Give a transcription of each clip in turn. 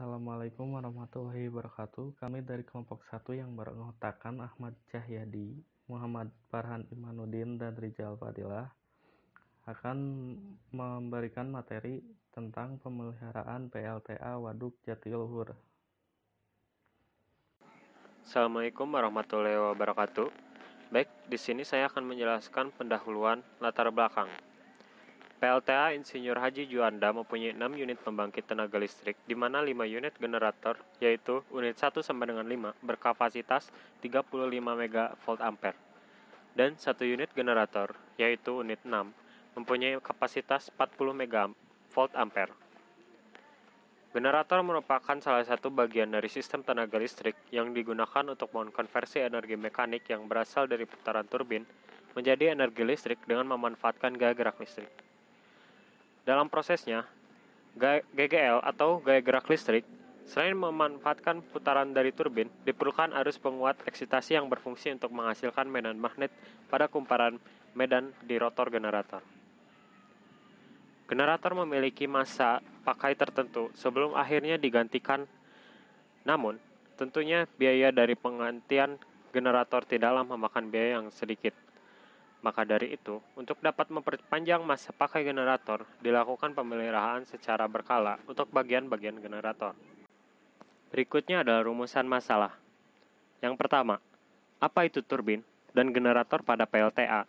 Assalamualaikum warahmatullahi wabarakatuh. Kami dari kelompok 1 yang beranggotakan Ahmad Cahyadi, Muhammad Farhan Imanuddin, dan Rizal Fadilah akan memberikan materi tentang pemeliharaan PLTA Waduk Jatiluhur. Assalamualaikum warahmatullahi wabarakatuh. Baik, di sini saya akan menjelaskan pendahuluan latar belakang. PLTA Insinyur Haji Juanda mempunyai 6 unit pembangkit tenaga listrik, di mana 5 unit generator, yaitu unit 1 sampai dengan 5, berkapasitas 35 MV dan 1 unit generator, yaitu unit 6, mempunyai kapasitas 40 MV. Generator merupakan salah satu bagian dari sistem tenaga listrik yang digunakan untuk mengkonversi energi mekanik yang berasal dari putaran turbin menjadi energi listrik dengan memanfaatkan gaya gerak listrik. Dalam prosesnya, GGL atau gaya gerak listrik, selain memanfaatkan putaran dari turbin, diperlukan arus penguat eksitasi yang berfungsi untuk menghasilkan medan magnet pada kumparan medan di rotor generator. Generator memiliki masa pakai tertentu sebelum akhirnya digantikan. Namun, tentunya biaya dari penggantian generator tidaklah memakan biaya yang sedikit. Maka dari itu, untuk dapat memperpanjang masa pakai generator, dilakukan pemeliharaan secara berkala untuk bagian-bagian generator. Berikutnya adalah rumusan masalah. Yang pertama, apa itu turbin dan generator pada PLTA?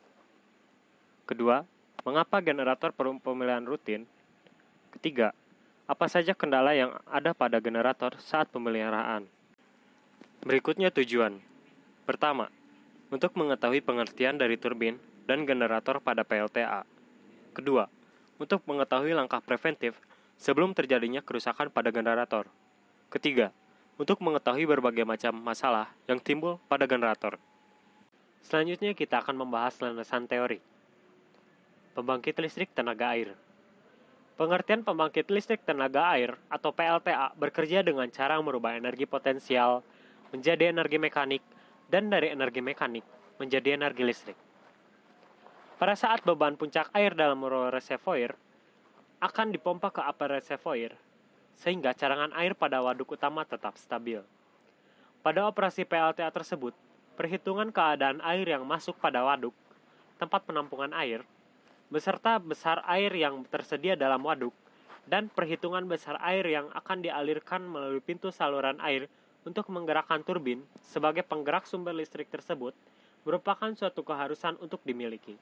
Kedua, mengapa generator perlu pemeliharaan rutin? Ketiga, apa saja kendala yang ada pada generator saat pemeliharaan? Berikutnya tujuan. Pertama, untuk mengetahui pengertian dari turbin dan generator pada PLTA. Kedua, untuk mengetahui langkah preventif sebelum terjadinya kerusakan pada generator. Ketiga, untuk mengetahui berbagai macam masalah yang timbul pada generator. Selanjutnya kita akan membahas landasan teori. Pembangkit listrik tenaga air. Pengertian pembangkit listrik tenaga air atau PLTA bekerja dengan cara merubah energi potensial menjadi energi mekanik dan dari energi mekanik menjadi energi listrik. Pada saat beban puncak air dalam reservoir akan dipompa ke upper reservoir sehingga cadangan air pada waduk utama tetap stabil. Pada operasi PLTA tersebut, perhitungan keadaan air yang masuk pada waduk, tempat penampungan air, beserta besar air yang tersedia dalam waduk, dan perhitungan besar air yang akan dialirkan melalui pintu saluran air untuk menggerakkan turbin sebagai penggerak sumber listrik tersebut merupakan suatu keharusan untuk dimiliki.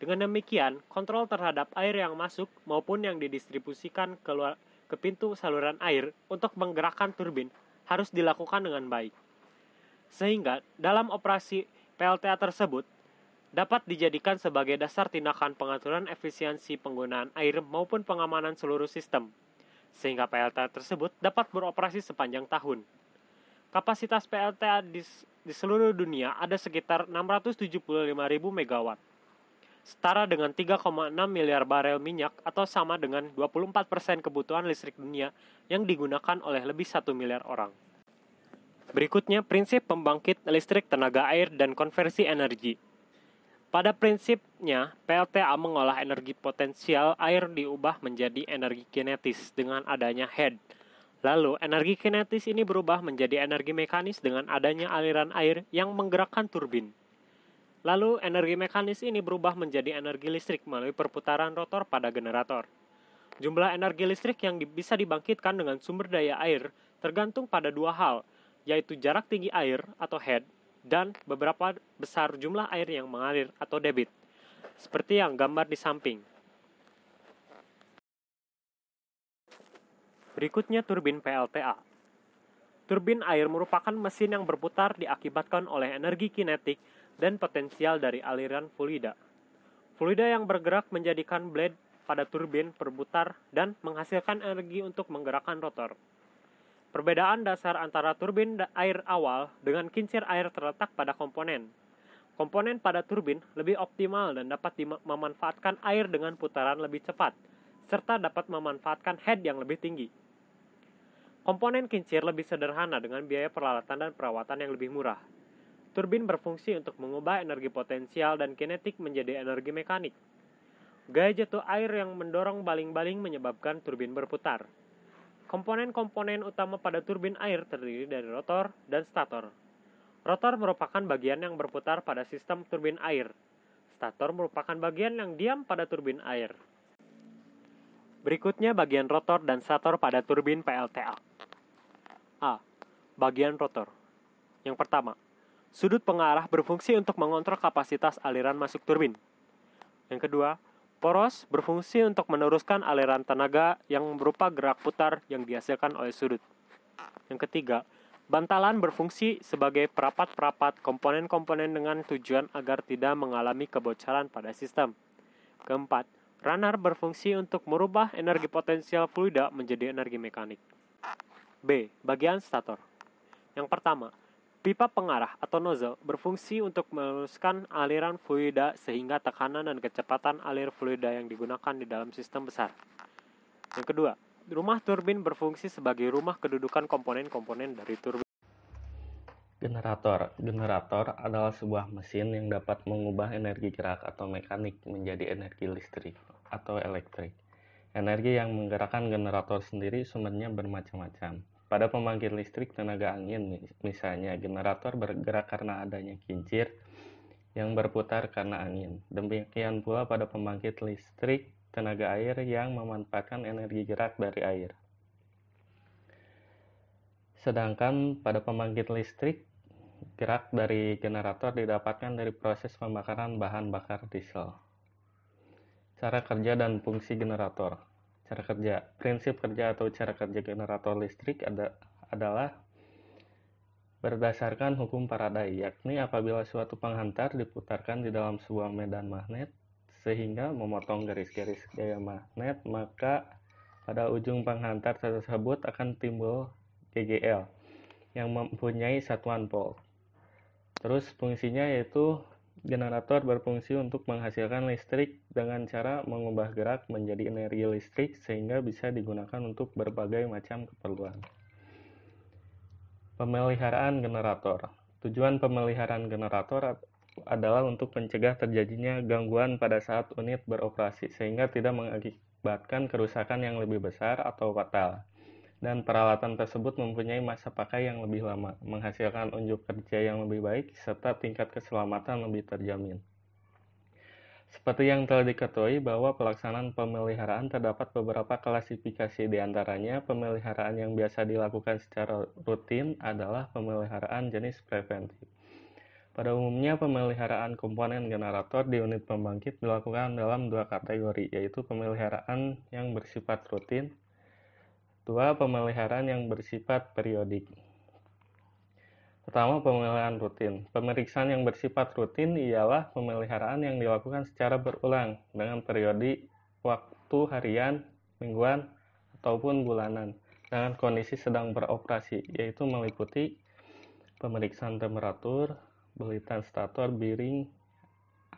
Dengan demikian, kontrol terhadap air yang masuk maupun yang didistribusikan ke pintu saluran air untuk menggerakkan turbin harus dilakukan dengan baik. Sehingga dalam operasi PLTA tersebut dapat dijadikan sebagai dasar tindakan pengaturan efisiensi penggunaan air maupun pengamanan seluruh sistem, sehingga PLTA tersebut dapat beroperasi sepanjang tahun. Kapasitas PLTA di seluruh dunia ada sekitar 675.000 MW, setara dengan 3,6 miliar barel minyak atau sama dengan 24% kebutuhan listrik dunia yang digunakan oleh lebih 1 miliar orang. Berikutnya, prinsip pembangkit listrik tenaga air dan konversi energi. Pada prinsipnya, PLTA mengolah energi potensial air diubah menjadi energi kinetis dengan adanya head. Lalu, energi kinetis ini berubah menjadi energi mekanis dengan adanya aliran air yang menggerakkan turbin. Lalu, energi mekanis ini berubah menjadi energi listrik melalui perputaran rotor pada generator. Jumlah energi listrik yang bisa dibangkitkan dengan sumber daya air tergantung pada dua hal, yaitu jarak tinggi air atau head, dan beberapa besar jumlah air yang mengalir atau debit, seperti yang gambar di samping. Berikutnya turbin PLTA. Turbin air merupakan mesin yang berputar diakibatkan oleh energi kinetik dan potensial dari aliran fluida. Fluida yang bergerak menjadikan blade pada turbin berputar dan menghasilkan energi untuk menggerakkan rotor. Perbedaan dasar antara turbin air awal dengan kincir air terletak pada komponen. Komponen pada turbin lebih optimal dan dapat memanfaatkan air dengan putaran lebih cepat, serta dapat memanfaatkan head yang lebih tinggi. Komponen kincir lebih sederhana dengan biaya peralatan dan perawatan yang lebih murah. Turbin berfungsi untuk mengubah energi potensial dan kinetik menjadi energi mekanik. Gaya jatuh air yang mendorong baling-baling menyebabkan turbin berputar. Komponen-komponen utama pada turbin air terdiri dari rotor dan stator. Rotor merupakan bagian yang berputar pada sistem turbin air. Stator merupakan bagian yang diam pada turbin air. Berikutnya bagian rotor dan stator pada turbin PLTA. A. Bagian rotor. Yang pertama, sudut pengarah berfungsi untuk mengontrol kapasitas aliran masuk turbin. Yang kedua, poros berfungsi untuk meneruskan aliran tenaga yang berupa gerak putar yang dihasilkan oleh sudut. Yang ketiga, bantalan berfungsi sebagai perapat-perapat komponen-komponen dengan tujuan agar tidak mengalami kebocoran pada sistem. Keempat, runner berfungsi untuk merubah energi potensial fluida menjadi energi mekanik. B. Bagian stator. Yang pertama, pipa pengarah atau nozzle berfungsi untuk meluruskan aliran fluida sehingga tekanan dan kecepatan alir fluida yang digunakan di dalam sistem besar. Yang kedua, rumah turbin berfungsi sebagai rumah kedudukan komponen-komponen dari turbin. Generator. Generator adalah sebuah mesin yang dapat mengubah energi gerak atau mekanik menjadi energi listrik atau elektrik. Energi yang menggerakkan generator sendiri sumbernya bermacam-macam. Pada pembangkit listrik tenaga angin, misalnya, generator bergerak karena adanya kincir yang berputar karena angin. Demikian pula pada pembangkit listrik tenaga air yang memanfaatkan energi gerak dari air. Sedangkan pada pembangkit listrik, gerak dari generator didapatkan dari proses pembakaran bahan bakar diesel. Cara kerja dan fungsi generator. Cara kerja. Prinsip kerja atau cara kerja generator listrik adalah berdasarkan hukum Faraday, yakni apabila suatu penghantar diputarkan di dalam sebuah medan magnet sehingga memotong garis-garis gaya magnet, maka pada ujung penghantar tersebut akan timbul GGL yang mempunyai satuan volt. Terus fungsinya yaitu generator berfungsi untuk menghasilkan listrik dengan cara mengubah gerak menjadi energi listrik sehingga bisa digunakan untuk berbagai macam keperluan. Pemeliharaan generator. Tujuan pemeliharaan generator adalah untuk mencegah terjadinya gangguan pada saat unit beroperasi sehingga tidak mengakibatkan kerusakan yang lebih besar atau fatal. Dan peralatan tersebut mempunyai masa pakai yang lebih lama, menghasilkan unjuk kerja yang lebih baik, serta tingkat keselamatan lebih terjamin. Seperti yang telah diketahui bahwa pelaksanaan pemeliharaan terdapat beberapa klasifikasi, di antaranya pemeliharaan yang biasa dilakukan secara rutin adalah pemeliharaan jenis preventif. Pada umumnya pemeliharaan komponen generator di unit pembangkit dilakukan dalam dua kategori, yaitu pemeliharaan yang bersifat rutin. 2. Pemeliharaan yang bersifat periodik. Pertama, pemeliharaan rutin. Pemeriksaan yang bersifat rutin ialah pemeliharaan yang dilakukan secara berulang dengan periode waktu harian, mingguan, ataupun bulanan dengan kondisi sedang beroperasi, yaitu meliputi pemeriksaan temperatur, belitan stator, bearing,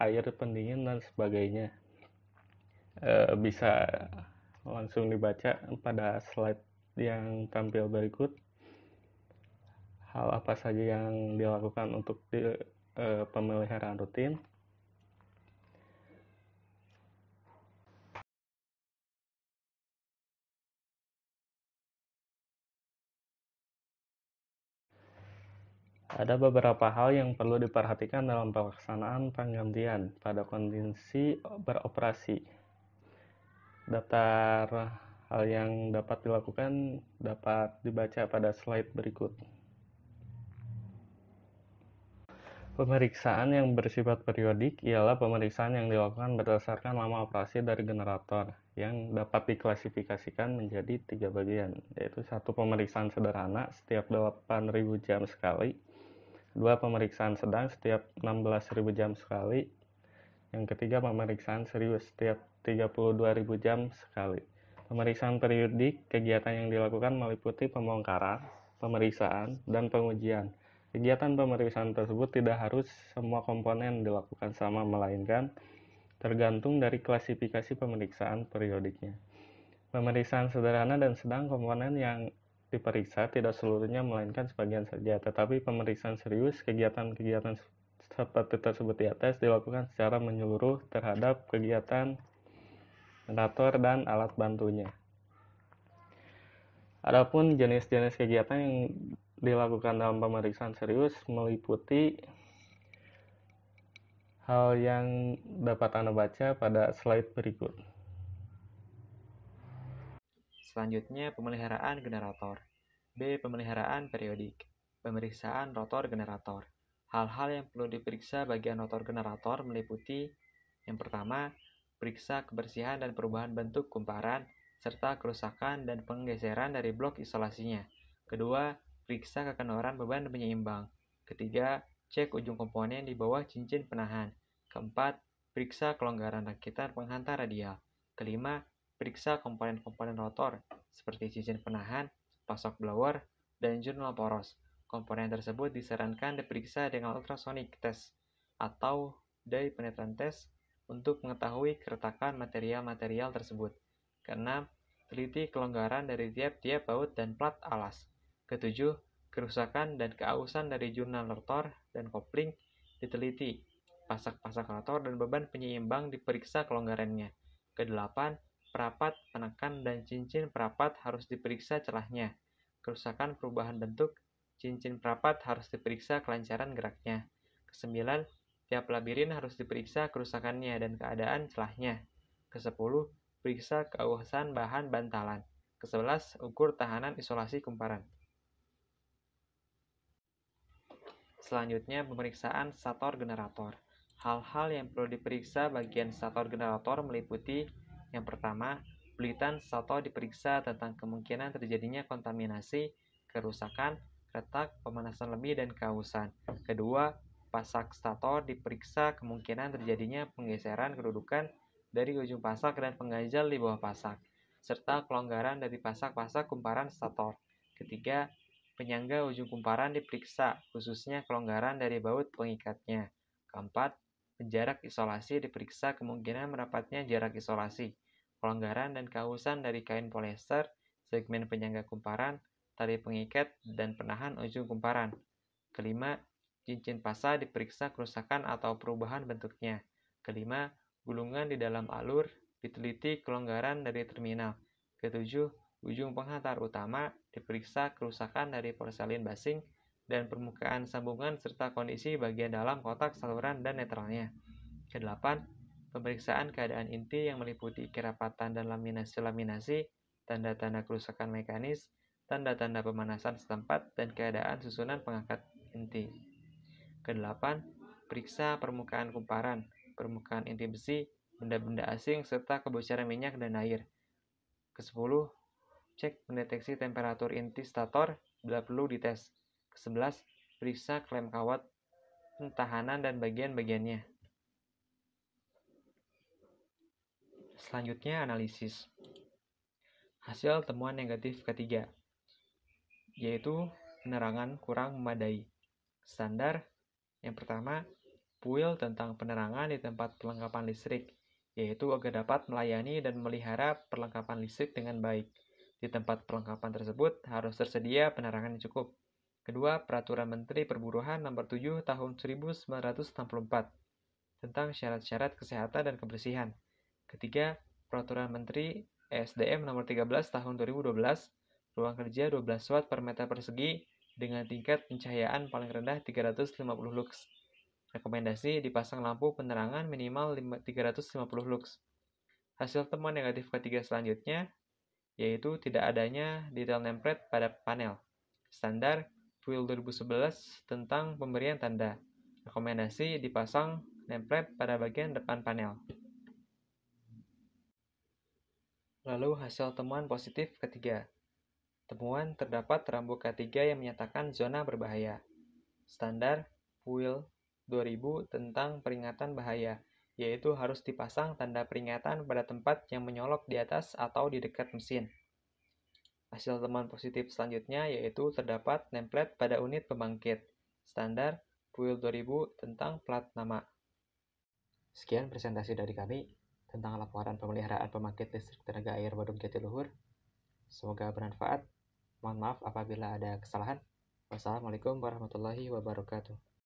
air pendingin, dan sebagainya. Bisa langsung dibaca pada slide yang tampil berikut. Hal apa saja yang dilakukan untuk pemeliharaan rutin. Ada beberapa hal yang perlu diperhatikan dalam pelaksanaan penggantian pada kondisi beroperasi. Daftar hal yang dapat dilakukan dapat dibaca pada slide berikut. Pemeriksaan yang bersifat periodik ialah pemeriksaan yang dilakukan berdasarkan lama operasi dari generator, yang dapat diklasifikasikan menjadi 3 bagian, yaitu 1. Pemeriksaan sederhana setiap 8.000 jam sekali, 2. Pemeriksaan sedang setiap 16.000 jam sekali, yang ketiga pemeriksaan serius setiap 32.000 jam sekali. Pemeriksaan periodik, kegiatan yang dilakukan meliputi pembongkaran, pemeriksaan, dan pengujian. Kegiatan pemeriksaan tersebut tidak harus semua komponen dilakukan sama, melainkan tergantung dari klasifikasi pemeriksaan periodiknya. Pemeriksaan sederhana dan sedang, komponen yang diperiksa tidak seluruhnya melainkan sebagian saja, tetapi pemeriksaan serius, kegiatan-kegiatan seperti tersebut di atas dilakukan secara menyeluruh terhadap kegiatan generator dan alat bantunya. Adapun jenis-jenis kegiatan yang dilakukan dalam pemeriksaan serius meliputi hal yang dapat Anda baca pada slide berikut. Selanjutnya, pemeliharaan generator. B. Pemeliharaan periodik. Pemeriksaan rotor generator. Hal-hal yang perlu diperiksa bagian rotor generator meliputi yang pertama, periksa kebersihan dan perubahan bentuk kumparan, serta kerusakan dan penggeseran dari blok isolasinya. Kedua, periksa kekendoran beban penyeimbang. Ketiga, cek ujung komponen di bawah cincin penahan. Keempat, periksa kelonggaran rakitan penghantar radial. Kelima, periksa komponen-komponen rotor, seperti cincin penahan, pasok blower, dan jurnal poros. Komponen tersebut disarankan diperiksa dengan ultrasonic test atau dye penetration test untuk mengetahui keretakan material-material tersebut. Keenam, teliti kelonggaran dari tiap-tiap baut dan plat alas. Ketujuh, kerusakan dan keausan dari jurnal rotor dan kopling diteliti. Pasak-pasak rotor dan beban penyeimbang diperiksa kelonggarannya. Kedelapan, perapat, penekan, dan cincin perapat harus diperiksa celahnya. Kerusakan perubahan bentuk, cincin perapat harus diperiksa kelancaran geraknya. Kesembilan, tiap labirin harus diperiksa kerusakannya dan keadaan celahnya. Kesepuluh, periksa keausan bahan bantalan. Kesebelas, ukur tahanan isolasi kumparan. Selanjutnya, pemeriksaan stator generator. Hal-hal yang perlu diperiksa bagian stator generator meliputi yang pertama, bulitan stator diperiksa tentang kemungkinan terjadinya kontaminasi, kerusakan, retak, pemanasan lebih, dan keausan. Kedua, pasak stator diperiksa kemungkinan terjadinya penggeseran kedudukan dari ujung pasak dan pengganjal di bawah pasak, serta kelonggaran dari pasak-pasak kumparan stator. Ketiga, penyangga ujung kumparan diperiksa, khususnya kelonggaran dari baut pengikatnya. Keempat, jarak isolasi diperiksa kemungkinan merapatnya jarak isolasi, kelonggaran dan keausan dari kain polyester, segmen penyangga kumparan, tali pengikat, dan penahan ujung kumparan. Kelima, cincin pasa diperiksa kerusakan atau perubahan bentuknya. Kelima, gulungan di dalam alur diteliti kelonggaran dari terminal. Ketujuh, ujung penghantar utama diperiksa kerusakan dari porselin basing dan permukaan sambungan serta kondisi bagian dalam kotak saluran dan netralnya. Kedelapan, pemeriksaan keadaan inti yang meliputi kerapatan dan laminasi-laminasi, tanda-tanda kerusakan mekanis, tanda-tanda pemanasan setempat, dan keadaan susunan pengangkat inti. Kedelapan, periksa permukaan kumparan, permukaan inti besi, benda-benda asing, serta kebocoran minyak dan air. Kesepuluh, cek mendeteksi temperatur inti stator bila perlu dites. Kesebelas, periksa klem kawat, tahanan, dan bagian-bagiannya. Selanjutnya, analisis. Hasil temuan negatif ketiga, yaitu penerangan kurang memadai. Standar yang pertama, PUIL tentang penerangan di tempat perlengkapan listrik, yaitu agar dapat melayani dan memelihara perlengkapan listrik dengan baik. Di tempat perlengkapan tersebut harus tersedia penerangan yang cukup. Kedua, Peraturan Menteri Perburuhan Nomor 7 Tahun 1964 tentang syarat-syarat kesehatan dan kebersihan. Ketiga, Peraturan Menteri ESDM Nomor 13 Tahun 2012, ruang kerja 12 watt per meter persegi dengan tingkat pencahayaan paling rendah 350 lux. Rekomendasi dipasang lampu penerangan minimal 350 lux. Hasil temuan negatif ketiga selanjutnya yaitu tidak adanya detail nameplate pada panel. Standar PUIL 2011 tentang pemberian tanda. Rekomendasi dipasang nameplate pada bagian depan panel. Lalu hasil temuan positif ketiga. Temuan terdapat rambu K3 yang menyatakan zona berbahaya. Standar PUIL 2000 tentang peringatan bahaya, yaitu harus dipasang tanda peringatan pada tempat yang menyolok di atas atau di dekat mesin. Hasil temuan positif selanjutnya yaitu terdapat nameplate pada unit pembangkit. Standar PUIL 2000 tentang plat nama. Sekian presentasi dari kami tentang laporan pemeliharaan pembangkit listrik tenaga air Waduk Jatiluhur. Semoga bermanfaat. Mohon maaf apabila ada kesalahan. Wassalamualaikum warahmatullahi wabarakatuh.